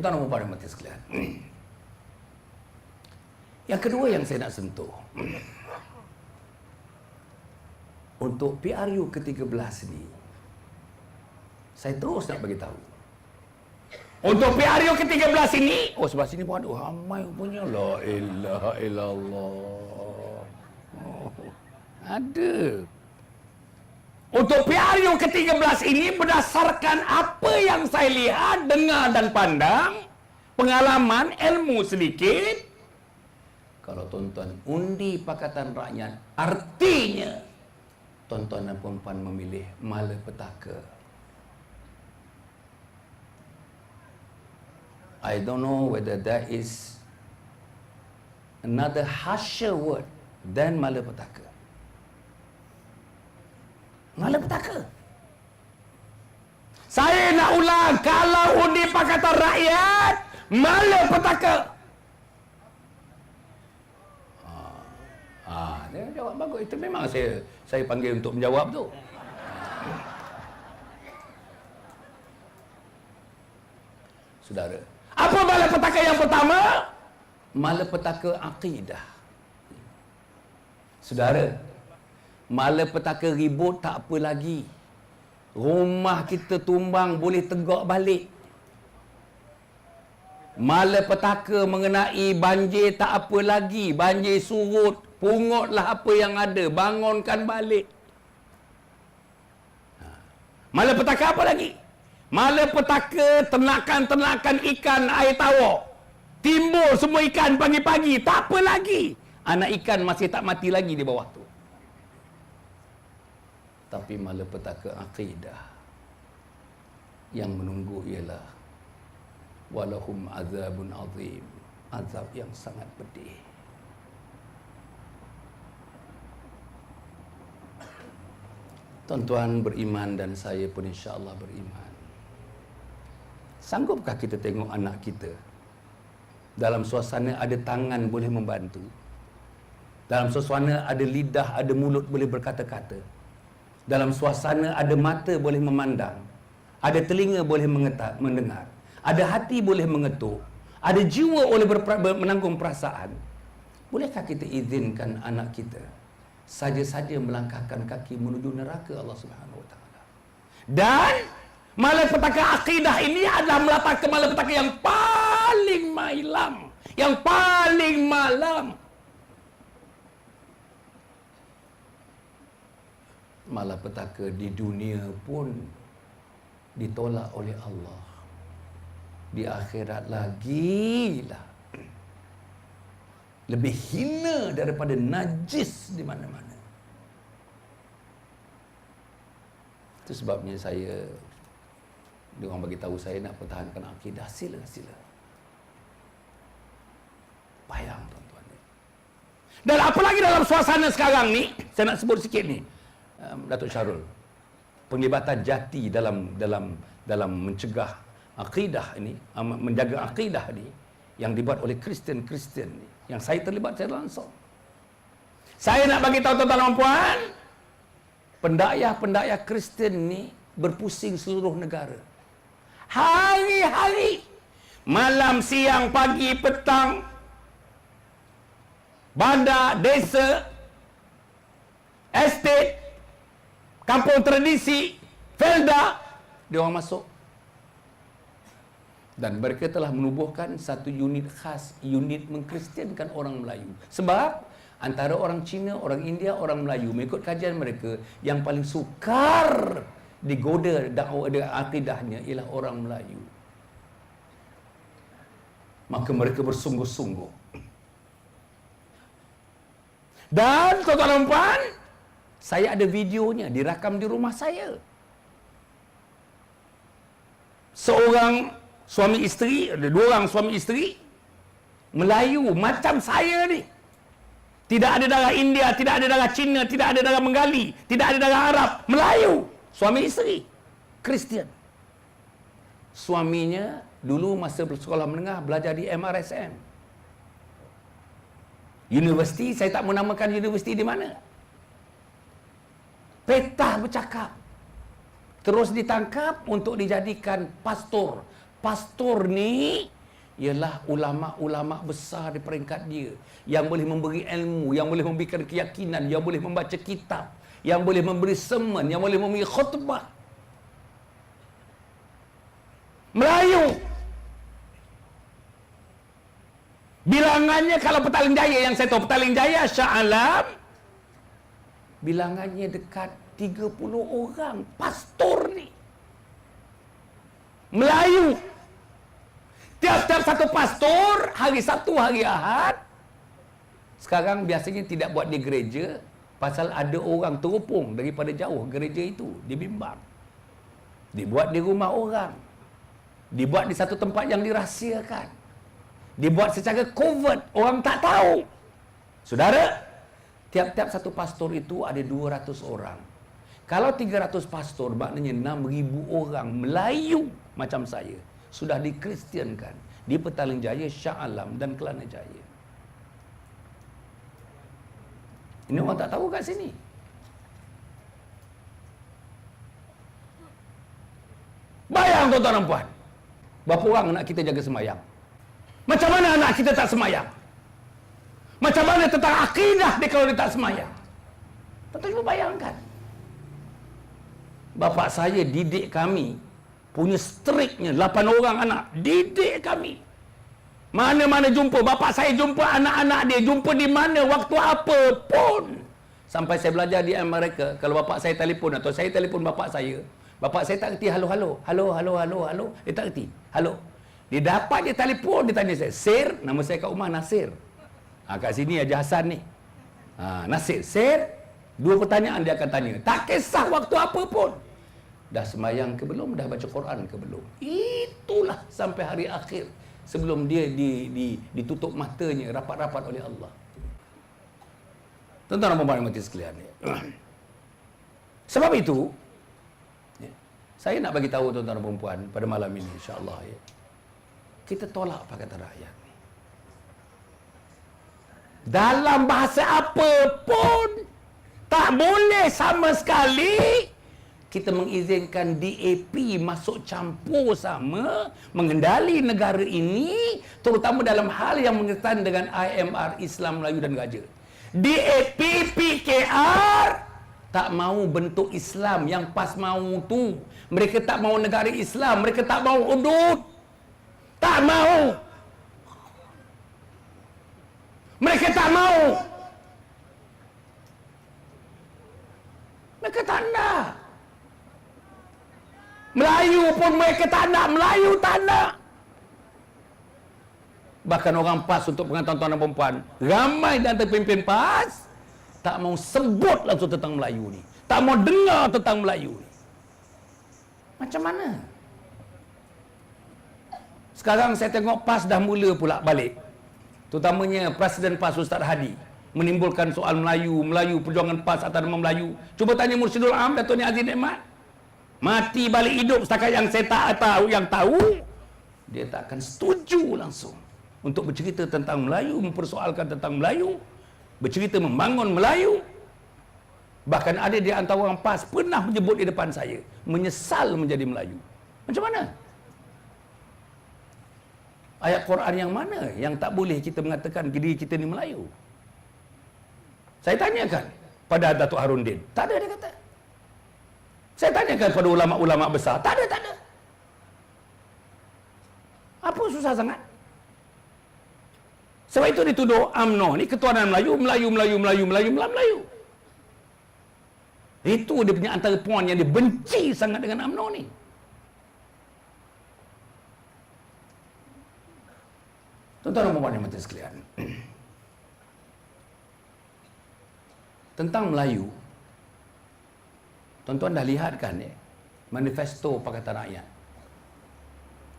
Tuan-tuan dan puan mati sekalian. Yang kedua yang saya nak sentuh, untuk PRU ke-13 ni, saya terus nak bagi tahu. Untuk PRU ke-13 ini, oh sebelah sini pun ada ramai punya, la ilaha illallah. Oh, ada. Untuk PRU ke-13 ini, berdasarkan apa yang saya lihat, dengar dan pandang, pengalaman, ilmu sedikit, kalau tuan-tuan undi Pakatan Rakyat, artinya tuan-tuan dan puan-puan memilih malapetaka. I don't know whether there is another harsher word than malapetaka. Malapetaka. Saya nak ulang, kalau undi Pakatan Rakyat, malapetaka. Dia jawab bagus. Itu memang saya panggil untuk menjawab tu. Saudara, apa malapetaka yang pertama? Malapetaka akidah. Saudara, malapetaka ribut tak apa lagi. Rumah kita tumbang boleh tegak balik. Malapetaka mengenai banjir tak apa lagi. Banjir surut, pungutlah apa yang ada, bangunkan balik. Malapetaka apa lagi? Malapetaka ternakan-ternakan ikan air tawar. Timbul semua ikan pagi-pagi, tak apa lagi. Anak ikan masih tak mati lagi di bawah tu. Tapi malapetaka akidah yang menunggu ialah walahum azabun azim, azab yang sangat pedih. Tuan-tuan beriman dan saya pun insya-Allah beriman. Sanggupkah kita tengok anak kita dalam suasana ada tangan boleh membantu, dalam suasana ada lidah, ada mulut boleh berkata-kata, dalam suasana ada mata boleh memandang, ada telinga boleh mendengar, ada hati boleh mengetuk, ada jiwa boleh menanggung perasaan. Bolehkah kita izinkan anak kita saja-saja melangkahkan kaki menuju neraka Allah Subhanahu Wa Taala? Dan malapetaka akidah ini adalah malapetaka yang paling malam, yang paling malam. Malapetaka di dunia pun ditolak oleh Allah. Di akhirat lagi lah. Lebih hina daripada najis di mana-mana. Itu sebabnya dia orang bagi tahu saya nak pertahankan akidah, sila. Bayang tuan-tuan. Dan apalagi dalam suasana sekarang ni, saya nak sebut sikit ni, Datuk Syarul, penglibatan jati dalam mencegah akidah ini, menjaga akidah ni, yang dibuat oleh Kristian-Kristian ni, yang saya terlibat secara langsung. Saya nak bagi tahu tuan-tuan dan puan, pendakwa Kristian ni berpusing seluruh negara. Hari-hari, malam, siang, pagi, petang, bandar, desa, estate, kampung tradisi, felda, dia orang masuk. Dan mereka telah menubuhkan satu unit khas, unit mengkristiankan orang Melayu. Sebab antara orang Cina, orang India, orang Melayu, mengikut kajian mereka, yang paling sukar digoda dakwah akidahnya ialah orang Melayu. Maka mereka bersungguh-sungguh. Dan tuan-tuan dan puan, saya ada videonya, dirakam di rumah saya. Seorang suami isteri, ada dua orang suami isteri, Melayu macam saya ni. Tidak ada darah India, tidak ada darah Cina, tidak ada darah Bengali, tidak ada darah Arab. Melayu, suami isteri, Kristian. Suaminya dulu masa sekolah menengah belajar di MRSM. Universiti, saya tak menamakan universiti di mana. Petah bercakap. Terus ditangkap untuk dijadikan pastor, Pastor ni ialah ulama-ulama besar di peringkat dia, yang boleh memberi ilmu, yang boleh memberikan keyakinan, yang boleh membaca kitab, yang boleh memberi sermon, yang boleh memberi khutbah. Melayu. Bilangannya kalau Petaling Jaya, yang saya tahu Petaling Jaya, Shah Alam, bilangannya dekat 30 orang pastor ni. Melayu. Tiap-tiap satu pastor, hari Sabtu, hari Ahad. Sekarang biasanya tidak buat di gereja, pasal ada orang terupung daripada jauh gereja itu, di bimbang. Dibuat di rumah orang. Dibuat di satu tempat yang dirahsiakan. Dibuat secara covert, orang tak tahu. Saudara, tiap-tiap satu pastor itu ada 200 orang. Kalau 300 pastor, maknanya 6,000 orang Melayu macam saya sudah dikristiankan di Petaling Jaya, Shah Alam dan Kelana Jaya. Ini orang tak tahu kat sini. Bayang tuan-tuan dan puan, berapa orang anak kita jaga semayang? Macam mana anak kita tak semayang? Macam mana tentang akidah dia kalau dia tak semayang? Tuan-tuan cuba bayangkan. Bapa saya didik kami, punya striknya 8 orang anak, didik kami. Mana-mana jumpa, bapa saya jumpa anak-anak dia, jumpa di mana, waktu apa pun. Sampai saya belajar di Amerika, kalau bapa saya telefon atau saya telefon bapa saya tak kerti halo, dia tak kerti. Halo. Dia dapat dia telefon, dia tanya saya, Sir, nama saya kat rumah Nasir. Kat sini Haji Hassan ni. Nasir, Sir, 2 pertanyaan dia akan tanya. Tak kisah waktu apa pun. Dah semayang ke belum? Dah baca Quran ke belum? Itulah sampai hari akhir. Sebelum dia ditutup matanya rapat-rapat oleh Allah. Tuan-tuan dan puan-puan mati sekalian. Sebab itu, saya nak bagi tahu tuan-tuan dan puan-puan pada malam ini, insya-Allah, kita tolak Pakatan Rakyat. Dalam bahasa apa pun tak boleh sama sekali kita mengizinkan DAP masuk campur sama mengendali negara ini, terutama dalam hal yang berkaitan dengan IMR, Islam, Melayu dan Gajah. DAP, PKR tak mau bentuk Islam yang PAS mau tu. Mereka tak mau negara Islam, mereka tak mau hudud. Tak mau. Mereka tak mau. Mereka tak nak. Melayu pun mereka tak nak. Melayu tak nak. Bahkan orang PAS, untuk pengetahuan tuan dan perempuan, ramai di antara pemimpin PAS tak mau sebut langsung tentang Melayu ni. Tak mau dengar tentang Melayu ni. Macam mana? Sekarang saya tengok PAS dah mula pula balik. Terutamanya Presiden PAS Ustaz Hadi menimbulkan soal Melayu, perjuangan PAS atas nama Melayu. Cuba tanya Mursyidul Am Dato' Ni Aziz Nikmat. Mati balik hidup setakat yang saya tak tahu, yang tahu, dia tak akan setuju langsung untuk bercerita tentang Melayu, mempersoalkan tentang Melayu, bercerita membangun Melayu. Bahkan ada di antara orang PAS pernah menyebut di depan saya, menyesal menjadi Melayu. Macam mana? Ayat Quran yang mana yang tak boleh kita mengatakan diri kita ni Melayu? Saya tanyakan pada Datuk Harundin, tak ada dia kata. Saya tanyakan pada ulama-ulama besar, tak ada. Apa susah sangat? Sebab itu dituduh UMNO ni ketuanan Melayu. Itu dia punya antara poin yang dia benci sangat dengan UMNO ni. Tuan-tuan dan puan yang mati sekalian. Tentang Melayu, tuan-tuan dah lihat kan manifesto Pakatan Rakyat.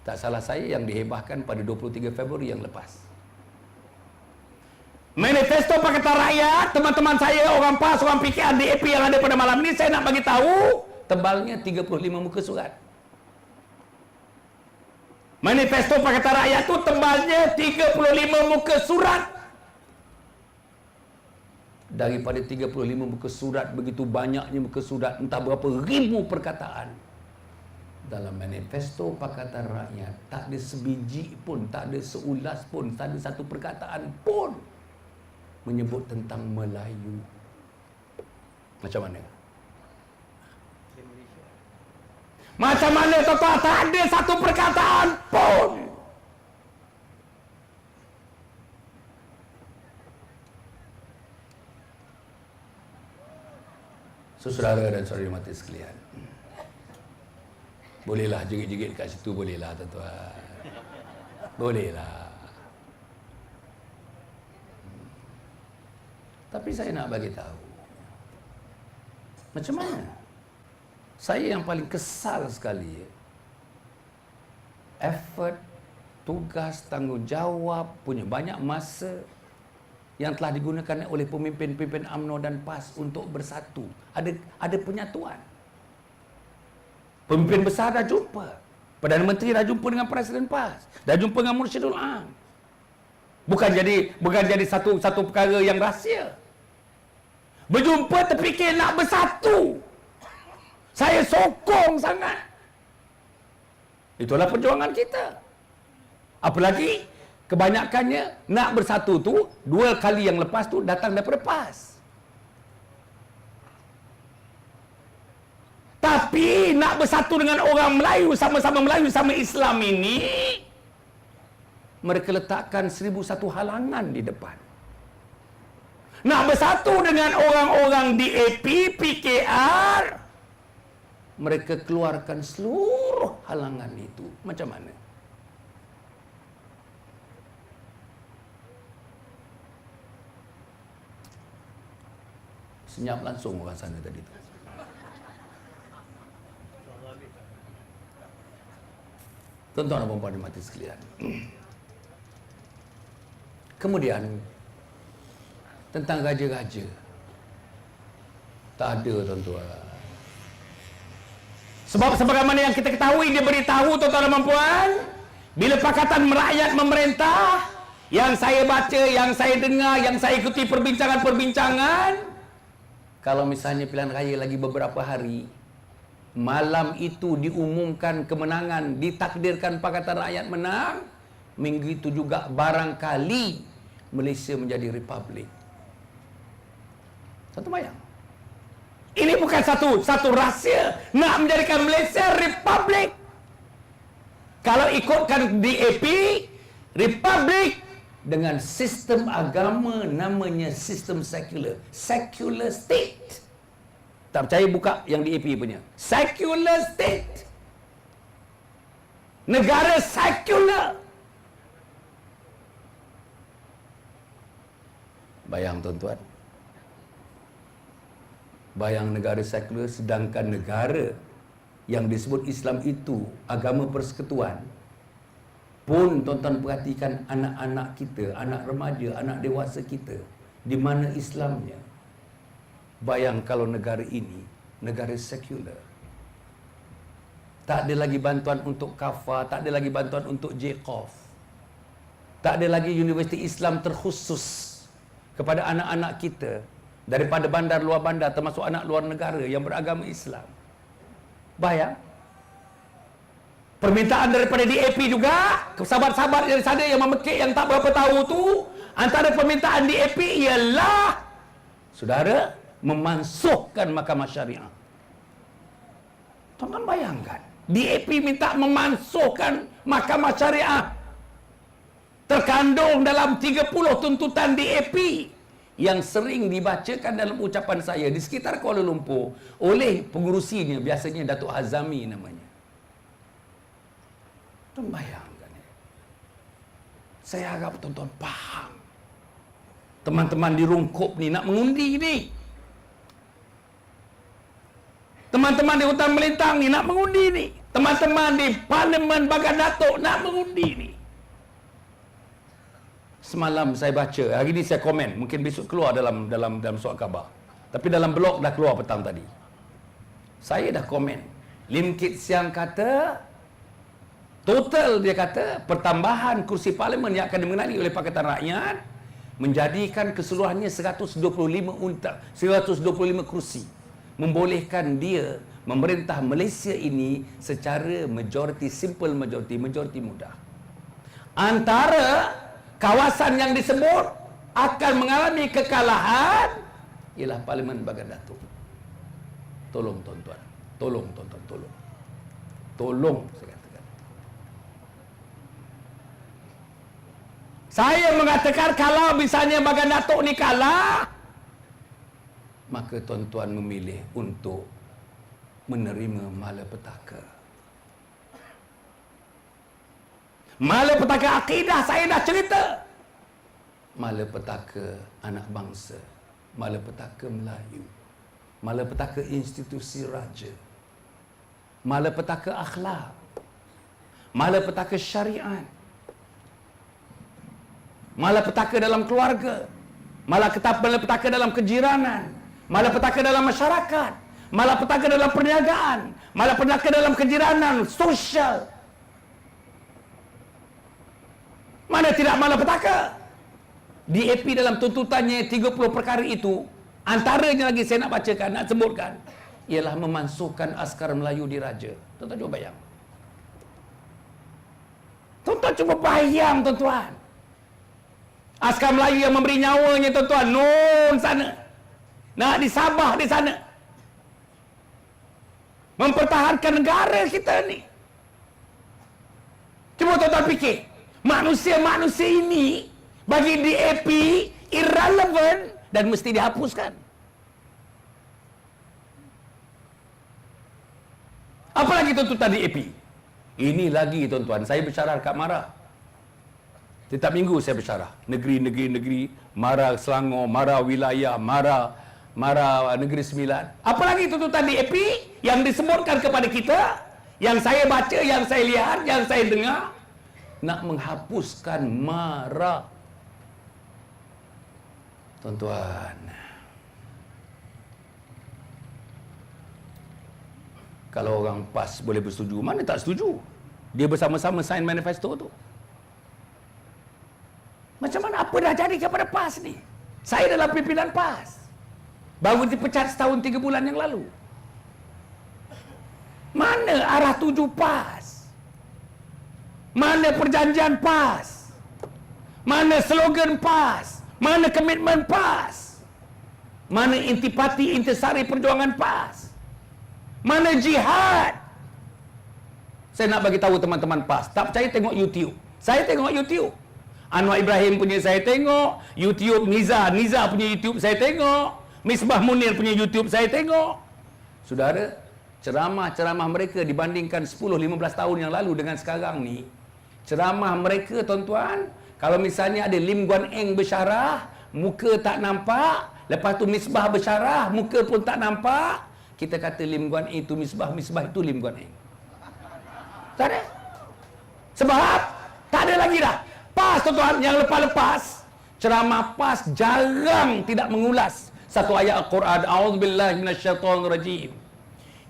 Tak salah saya yang dihebahkan pada 23 Februari yang lepas. Manifesto Pakatan Rakyat, teman-teman saya, orang PAS, orang PKR, DAP yang ada pada malam ini, saya nak bagi tahu, tebalnya 35 muka surat. Manifesto Pakatan Rakyat tu tebalnya 35 muka surat. Daripada 35 muka surat, begitu banyaknya muka surat, entah berapa ribu perkataan. Dalam manifesto Pakatan Rakyat tak ada sebiji pun, tak ada seulas pun, tak ada satu perkataan pun menyebut tentang Melayu. Macam mana? Macam mana tuan-tuan? Tak ada satu perkataan pun. Saudara dan saudari mati sekalian, bolehlah jegit-jegit kat situ, bolehlah tuan-tuan. Bolehlah. Tapi saya nak bagi tahu, macam mana? Saya yang paling kesal sekali, effort, tugas, tanggungjawab, punya banyak masa yang telah digunakan oleh pemimpin-pemimpin UMNO dan PAS untuk bersatu. Ada penyatuan. Pemimpin besar dah jumpa. Perdana Menteri dah jumpa dengan Presiden PAS. Dah jumpa dengan Mursyidul Am. Bukan jadi satu perkara yang rahsia. Berjumpa terfikir nak bersatu. Saya sokong sangat. Itulah perjuangan kita. Apalagi kebanyakannya nak bersatu tu 2 kali yang lepas tu datang daripada PAS. Tapi nak bersatu dengan orang Melayu, sama-sama Melayu, sama Islam ini, mereka letakkan 1001 halangan di depan. Nak bersatu dengan orang-orang DAP, PKR, mereka keluarkan seluruh halangan itu. Macam mana? Senyap langsung orang sana tadi tu. Tuan-tuan dan puan-puan mati sekalian. Kemudian tentang raja-raja, tak ada tuan-tuan. Sebab sebagaimana yang kita ketahui, dia beritahu tuan-tuan dan puan, bila Pakatan Rakyat memerintah, yang saya baca, yang saya dengar, yang saya ikuti perbincangan-perbincangan, kalau misalnya pilihan raya lagi beberapa hari, malam itu diumumkan kemenangan, ditakdirkan Pakatan Rakyat menang, minggu itu juga barangkali Malaysia menjadi republik. Satu bayang. Ini bukan satu rahsia nak menjadikan Malaysia republik. Kalau ikutkan DAP, republik dengan sistem agama namanya sistem sekular. Secular state. Tak percaya buka yang DAP punya. Secular state. Negara sekular. Bayang tuan-tuan. Bayang negara sekular, sedangkan negara yang disebut Islam itu agama persekutuan. Pun tuan-tuan perhatikan anak-anak kita, anak remaja, anak dewasa kita, di mana Islamnya. Bayang kalau negara ini negara sekular. Tak ada lagi bantuan untuk Kafar, tak ada lagi bantuan untuk JKOF. Tak ada lagi universiti Islam terkhusus kepada anak-anak kita daripada bandar luar bandar, termasuk anak luar negara yang beragama Islam. Bayang. Permintaan daripada DAP juga, sahabat-sahabat dari sana yang memekik, yang tak berapa tahu tu, antara permintaan DAP ialah, saudara, memansuhkan mahkamah syariah. Tuan-tuan bayangkan, DAP minta memansuhkan mahkamah syariah. Terkandung dalam 30 tuntutan DAP yang sering dibacakan dalam ucapan saya di sekitar Kuala Lumpur oleh pengurusinya, biasanya Datuk Hazami namanya. Tuan bayangkan. Saya harap tuan-tuan faham. Teman-teman di Rungkup ni nak mengundi ni. Teman-teman di Hutan Melintang ni nak mengundi ni. Teman-teman di Parlimen Bagan Datuk nak mengundi ni. Semalam saya baca, hari ni saya komen, mungkin besok keluar dalam surat khabar. Tapi dalam blog dah keluar petang tadi. Saya dah komen. Lim Kit Siang kata, total dia kata, pertambahan kursi parlimen yang akan dimenangi oleh Pakatan Rakyat menjadikan keseluruhannya 125 kursi. Membolehkan dia memerintah Malaysia ini secara majoriti simple, majoriti mudah. Antara kawasan yang disebut akan mengalami kekalahan ialah Parlimen Bagan Datuk. Tolong tuan-tuan, tolong tuan-tuan, tolong. Tolong saya katakan. Saya mengatakan kalau misalnya Bagan Datuk ni kalah, maka tuan-tuan memilih untuk menerima malapetaka. Malapetaka akidah saya dah cerita. Malapetaka anak bangsa, malapetaka Melayu, malapetaka institusi raja, malapetaka akhlak, malapetaka syariat, malapetaka dalam keluarga, malapetaka dalam kejiranan, malapetaka dalam masyarakat, malapetaka dalam perniagaan, malapetaka dalam kejiranan sosial. Mana tidak malapetaka? DAP dalam tuntutannya 30 perkara itu, antaranya lagi saya nak bacakan, nak sebutkan, ialah memasukkan askar Melayu diraja. Tuan-tuan cuba bayang. Tuan-tuan cuba bayang, tuan-tuan. Askar Melayu yang memberi nyawanya, tuan-tuan, nun sana. Nak di Sabah di sana. Mempertahankan negara kita ni. Cuba tuan-tuan fikir. Manusia-manusia ini bagi DAP irrelevant dan mesti dihapuskan. Apalagi tuntutan DAP? Ini lagi tuan-tuan, saya bersyarah kat Mara. Setiap minggu saya bersyarah. Negeri, Mara Selangor, Mara Wilayah, Mara Negeri Sembilan. Apalagi tuntutan DAP yang disebutkan kepada kita, yang saya baca, yang saya lihat, yang saya dengar, nak menghapuskan Mara. Tuan-tuan, kalau orang PAS boleh bersetuju, mana tak setuju? Dia bersama-sama sign manifesto tu. Macam mana apa dah jadi kepada PAS ni? Saya dalam pimpinan PAS. Baru dipecat setahun 3 bulan yang lalu. Mana arah tuju PAS? Mana perjanjian PAS? Mana slogan PAS? Mana komitmen PAS? Mana intipati intisari perjuangan PAS? Mana jihad? Saya nak bagi tahu teman-teman PAS. Tak percaya tengok YouTube. Saya tengok YouTube. Anwar Ibrahim punya saya tengok. YouTube Niza punya YouTube saya tengok. Misbah Munir punya YouTube saya tengok. Saudara, ceramah-ceramah mereka dibandingkan 10-15 tahun yang lalu dengan sekarang ni, ceramah mereka tuan-tuan, kalau misalnya ada Lim Guan Eng bersyarah, muka tak nampak, lepas tu Misbah bersyarah, muka pun tak nampak, kita kata Lim Guan Eng itu Misbah itu Lim Guan Eng. Tak ada. Sebab tak ada lagi dah. PAS tuan-tuan, yang lepas-lepas ceramah PAS jarang tidak mengulas satu ayat Al-Quran. A'udzubillahi minasyaitonirrajim.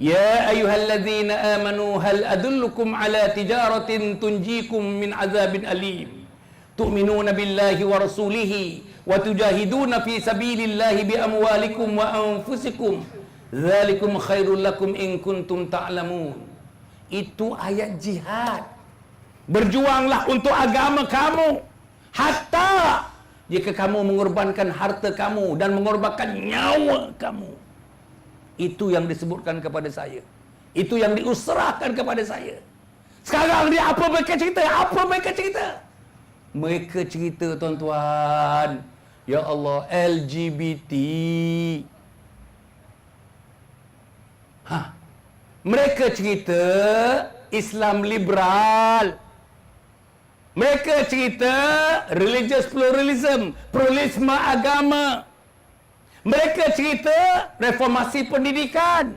Ya ayyuhalladzina amanu hal adullukum ala tijaratin tunjikum min azabin alim. Tu'minuna billahi wa rasulihi wa tujahiduna fi sabilillahi bi amwalikum wa anfusikum. Dzalikum khairul lakum in kuntum ta'lamun. Itu ayat jihad. Berjuanglah untuk agama kamu. Hatta jika kamu mengorbankan harta kamu dan mengorbankan nyawa kamu. Itu yang disebutkan kepada saya. Itu yang diusrahkan kepada saya. Sekarang dia apa mereka cerita? Apa mereka cerita? Mereka cerita tuan-tuan, ya Allah, LGBT. Mereka cerita Islam liberal. Mereka cerita religious pluralism, pluralisme agama. Mereka cerita reformasi pendidikan.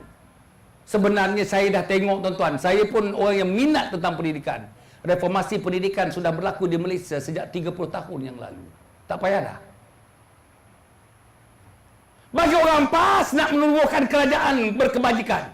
Sebenarnya saya dah tengok tuan-tuan, saya pun orang yang minat tentang pendidikan. Reformasi pendidikan sudah berlaku di Malaysia sejak 30 tahun yang lalu. Tak payah dah. Bagi orang PAS nak menumbuhkan kerajaan berkebajikan,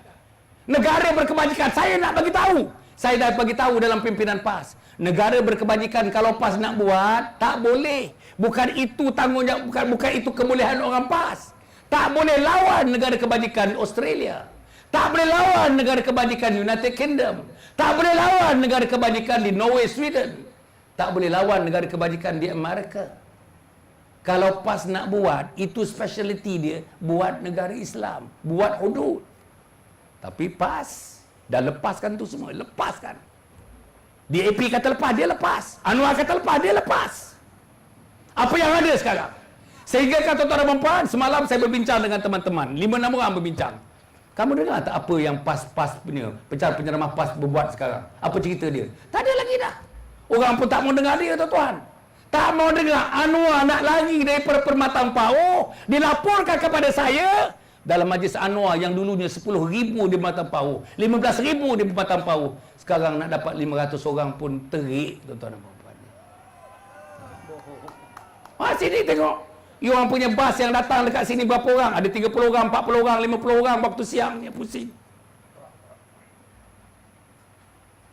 negara berkebajikan, saya nak bagi tahu. Saya dah bagi tahu dalam pimpinan PAS. Negara berkebajikan kalau PAS nak buat, tak boleh. Bukan itu tanggungjawab, bukan itu kebolehan orang PAS. Tak boleh lawan negara kebajikan Australia. Tak boleh lawan negara kebajikan United Kingdom. Tak boleh lawan negara kebajikan di Norway, Sweden. Tak boleh lawan negara kebajikan di Amerika. Kalau PAS nak buat, itu speciality dia, buat negara Islam, buat hudud. Tapi PAS dah lepaskan tu semua, lepaskan. DAP kata lepas, dia lepas. Anwar kata lepas, dia lepas. Apa yang ada sekarang? Sehingga kata tuan-tuan dan puan, semalam saya berbincang dengan teman-teman, 5-6 orang berbincang. Kamu dengar tak apa yang PAS punya, penceramah PAS berbuat sekarang? Apa cerita dia? Tak ada lagi dah. Orang pun tak mau dengar dia, tuan-tuan. Tak mau dengar. Anwar nak lari daripada Permatang Pau. Dilaporkan kepada saya, dalam majlis Anwar yang dulunya 10,000 di Permatang Pau, 15,000 di Permatang Pau, sekarang nak dapat 500 orang pun terik, tuan-tuan dan puan. Sini tengok. You orang punya bas yang datang dekat sini berapa orang? Ada 30 orang, 40 orang, 50 orang waktu siangnya, pusing.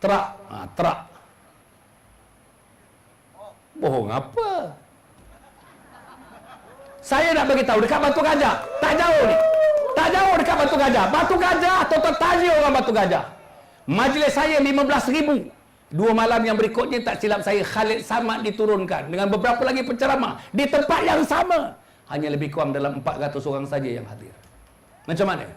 Terak. Terak. Bohong apa? Saya nak bagi tahu dekat Batu Gajah. Tak jauh ni. Tak jauh dekat Batu Gajah. Batu Gajah, tuan-tuan tanya orang Batu Gajah. Majlis saya 15,000. 2 malam yang berikutnya tak silap saya, Khalid Samad diturunkan dengan beberapa lagi penceramah di tempat yang sama. Hanya lebih kurang dalam 400 orang saja yang hadir. Macam mana?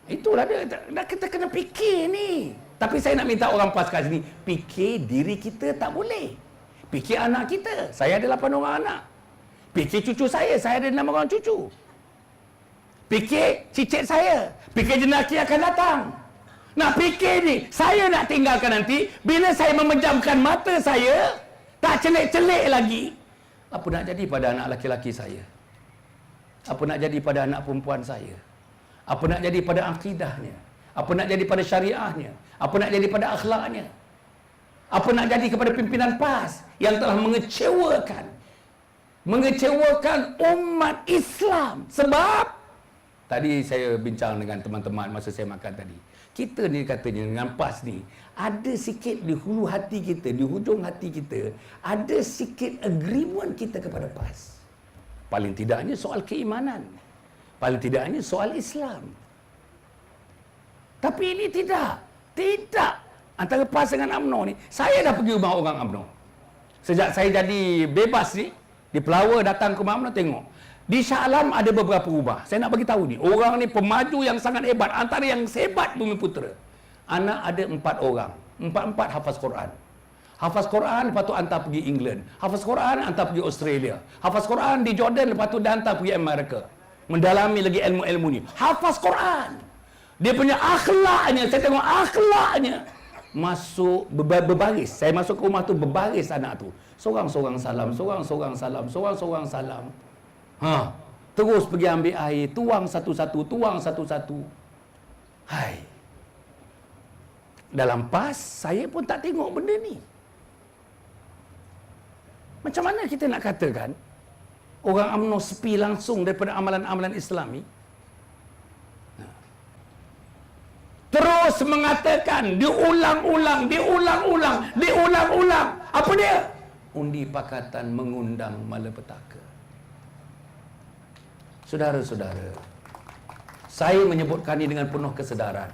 Itulah dia. Kita kena fikir ni. Tapi saya nak minta orang PAS kat sini, fikir diri kita tak boleh. Fikir anak kita. Saya ada 8 orang anak. Fikir cucu saya ada 6 orang cucu. Fikir cicit saya. Fikir jenaki akan datang. Nak fikir ni, saya nak tinggalkan nanti, bila saya memejamkan mata saya, tak celik-celik lagi. Apa nak jadi pada anak laki-laki saya? Apa nak jadi pada anak perempuan saya? Apa nak jadi pada akidahnya? Apa nak jadi pada syariahnya? Apa nak jadi pada akhlaknya? Apa nak jadi kepada pimpinan PAS yang telah mengecewakan umat Islam? Sebab tadi saya bincang dengan teman-teman masa saya makan tadi. Kita ni katanya dengan PAS ni, ada sikit di hulu hati kita, di hujung hati kita, ada sikit agreement kita kepada PAS. Paling tidaknya soal keimanan. Paling tidaknya soal Islam. Tapi ini tidak. Tidak. Antara PAS dengan UMNO ni, saya dah pergi rumah orang UMNO. Sejak saya jadi bebas ni, di Pelawa datang ke rumah UMNO tengok. Di Shah Alam ada beberapa rumah. Saya nak bagi tahu ni, orang ni pemaju yang sangat hebat, antara yang hebat Bumi Putera. Anak ada 4 orang. 4 hafaz Quran. Hafaz Quran, lepas tu hantar pergi England. Hafaz Quran, hantar pergi Australia. Hafaz Quran di Jordan, lepas tu dia hantar pergi Amerika. Mendalami lagi ilmu-ilmu ni. Hafaz Quran. Dia punya akhlaknya, saya tengok akhlaknya. Masuk berbaris. Saya masuk ke rumah tu, berbaris anak tu. Seorang-seorang salam, seorang-seorang salam, seorang-seorang salam. Terus pergi ambil air, tuang satu-satu, tuang satu-satu. Hai. Dalam PAS, saya pun tak tengok benda ni. Macam mana kita nak katakan orang UMNO sepi langsung daripada amalan-amalan Islami? Terus mengatakan, diulang-ulang. Apa dia? Undi pakatan mengundang malapetaka. Saudara-saudara, saya menyebutkan ini dengan penuh kesedaran.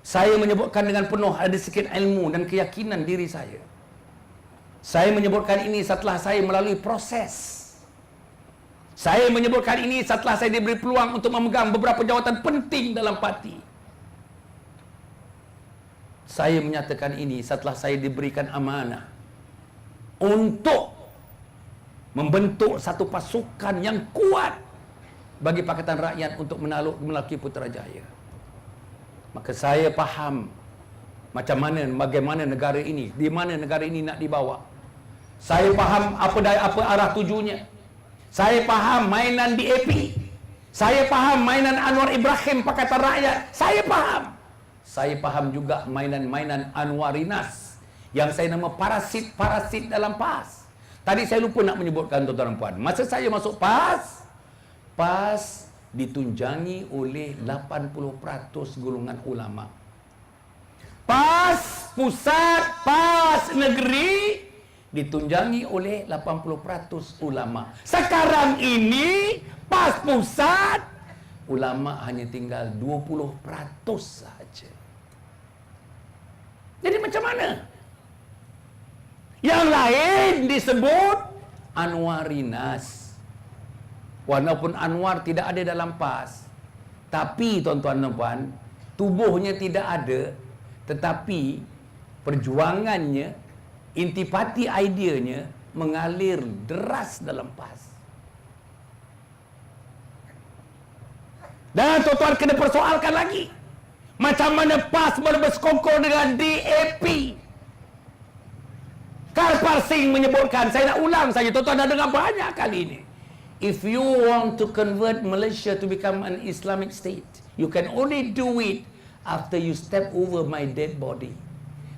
Saya menyebutkan dengan penuh ada sikit ilmu dan keyakinan diri saya. Saya menyebutkan ini setelah saya melalui proses. Saya menyebutkan ini setelah saya diberi peluang untuk memegang beberapa jawatan penting dalam parti. Saya menyatakan ini setelah saya diberikan amanah untuk membentuk satu pasukan yang kuat bagi Pakatan Rakyat untuk menaklukkan Putrajaya. Maka saya faham macam mana, bagaimana negara ini, di mana negara ini nak dibawa. Saya faham apa arah tujunya. Saya faham mainan DAP. Saya faham mainan Anwar Ibrahim Pakatan Rakyat. Saya faham. Saya faham juga mainan-mainan Anwarinas yang saya nama parasit-parasit dalam PAS. Tadi saya lupa nak menyebutkan tuan-tuan dan puan. Masa saya masuk PAS ditunjangi oleh 80% golongan ulama. PAS pusat, PAS negeri ditunjangi oleh 80% ulama. Sekarang ini PAS pusat ulama hanya tinggal 20% saja. Jadi macam mana? Yang lain disebut Anwarinas. Walaupun Anwar tidak ada dalam PAS, tapi tuan-tuan dan puan, tubuhnya tidak ada, tetapi perjuangannya, intipati ideanya mengalir deras dalam PAS. Dan tuan-tuan kena persoalkan lagi, macam mana PAS bersekongkol dengan DAP. Karl Singh menyebutkan, saya nak ulang saja, tuan-tuan dah dengar banyak kali ini. If you want to convert Malaysia to become an Islamic state, you can only do it after you step over my dead body.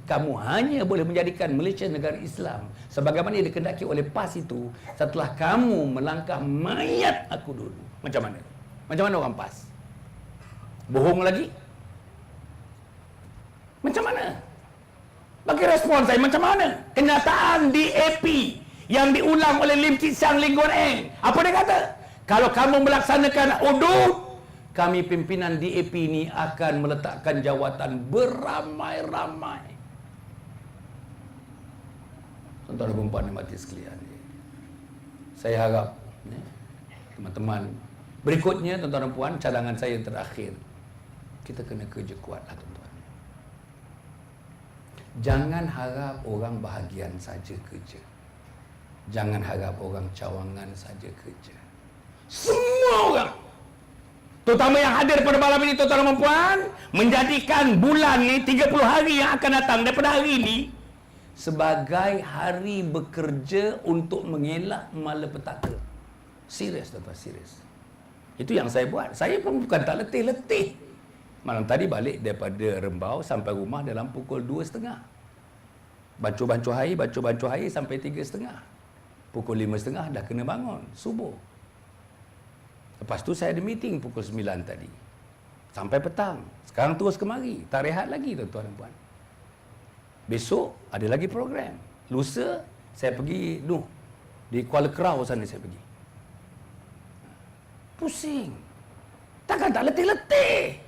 Kamu hanya boleh menjadikan Malaysia negara Islam sebagaimana yang dikehendaki oleh PAS itu setelah kamu melangkah mayat aku dulu. Macam mana? Macam mana orang PAS? Bohong lagi? Macam mana? Bagi respon saya macam mana? Kenyataan DAP yang diulang oleh Lim Kit Siang, Lim Guan Eng. Apa dia kata? Kalau kamu melaksanakan hudud, kami pimpinan DAP ini akan meletakkan jawatan beramai-ramai. Tuan-tuan dan puan yang mati sekalian, saya harap teman-teman berikutnya, tuan-tuan dan puan, cadangan saya yang terakhir, kita kena kerja kuatlah tuan-tuan. Jangan harap orang bahagian saja kerja. Jangan harap orang cawangan saja kerja. Semua orang, terutama yang hadir pada malam ini, tuan-tuan dan puan, menjadikan bulan ni 30 hari yang akan datang daripada hari ini sebagai hari bekerja untuk mengelak malapetaka. Serius tuan-tuan, serius. Itu yang saya buat. Saya pun bukan tak letih-letih. Malam tadi balik daripada Rembau sampai rumah dalam pukul 2.30. Bancuh-bancuh air sampai 3.30. Pukul 5.30 dah kena bangun, subuh. Lepas tu saya ada meeting pukul 9 tadi. Sampai petang. Sekarang terus kemari. Tak rehat lagi tuan-tuan dan puan. Besok ada lagi program. Lusa saya pergi di Kuala Kerau sana saya pergi. Pusing. Takkan tak letih-letih.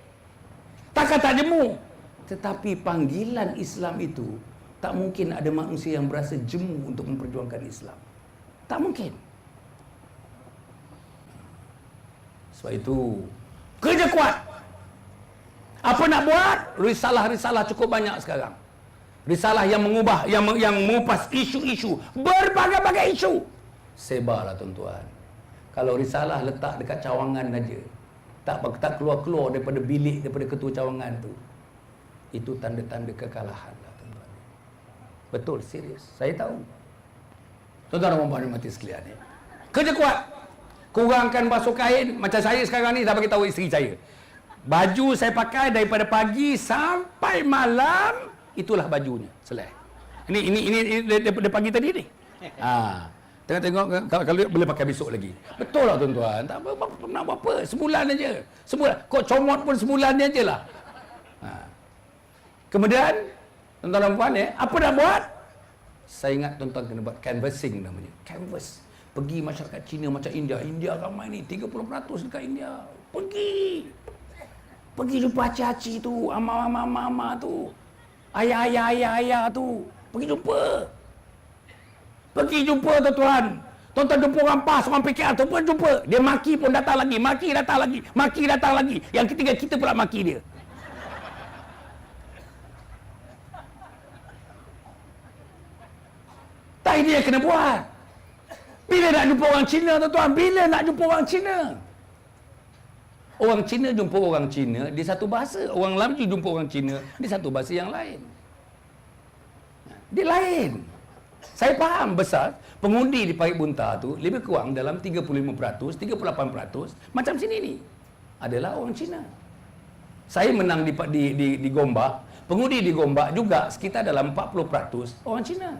Takkan tak jemu. Tetapi panggilan Islam itu tak mungkin ada manusia yang berasa jemu untuk memperjuangkan Islam. Tak mungkin. Sebab itu kerja kuat. Apa nak buat? Risalah-risalah cukup banyak sekarang. Risalah yang mengubah, yang mengupas isu-isu, berbagai-bagai isu. Sebarlah tuan-tuan. Kalau risalah letak dekat cawangan saja, tak keluar-keluar daripada bilik, daripada ketua cawangan tu, itu tanda-tanda kekalahan lah tuan-tuan. Betul, serius. Saya tahu. Tuan-tuan dan puan mati sekalian ni. Kerja kuat. Kurangkan basuh kain. Macam saya sekarang ni, saya bagi tahu isteri saya. Baju saya pakai daripada pagi sampai malam, itulah bajunya. Selesai. Ini daripada pagi tadi ni. Tengok kalau boleh pakai besok lagi. Betul lah tuan-tuan. Tak nak buat apa. Sebulan aja. Sebulan. Kok comot pun sebulan aja lah. Kemudian tuan-tuan dan puan apa nak buat? Saya ingat tuan-tuan kena buat canvassing namanya. Canvas. Pergi masyarakat Cina macam India. India ramai ni 30% dekat India. Pergi jumpa haci-haci tu, ama tu. Ayah tu. Pergi jumpa tuan-tuan. Tuan-tuan jumpa orang PAS, orang PKR tu pun jumpa. Dia maki pun datang lagi, maki datang lagi. Yang ketiga kita pula maki dia. Tak, ini yang kena buat. Bila nak jumpa orang Cina tuan-tuan? Bila nak jumpa orang Cina? Orang Cina jumpa orang Cina di satu bahasa. Orang Melayu jumpa orang Cina di satu bahasa yang lain. Dia lain. Saya faham besar pengundi di Parit Buntar tu lebih kurang dalam 35%, 38% macam sini ni adalah orang Cina. Saya menang di Gombak, pengundi di Gombak juga sekitar dalam 40% orang Cina.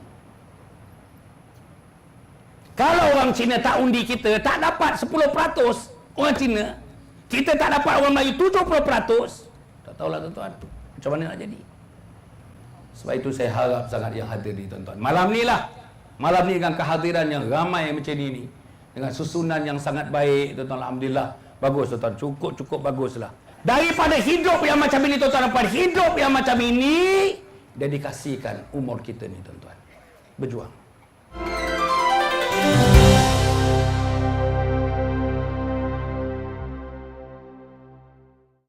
Kalau orang Cina tak undi kita, tak dapat 10% orang Cina, kita tak dapat orang Melayu 70%. Tak tahulah tuan-tuan, macam mana nak jadi. Sebab itu saya harap sangat yang hadir ni tuan-tuan. Malam ni dengan kehadiran yang ramai macam ini, dengan susunan yang sangat baik tuan-tuan, alhamdulillah, Bagus tuan-tuan, cukup baguslah. Daripada hidup yang macam ini tuan-tuan, daripada hidup yang macam ini, dedikasikan umur kita ni tuan-tuan. Berjuang.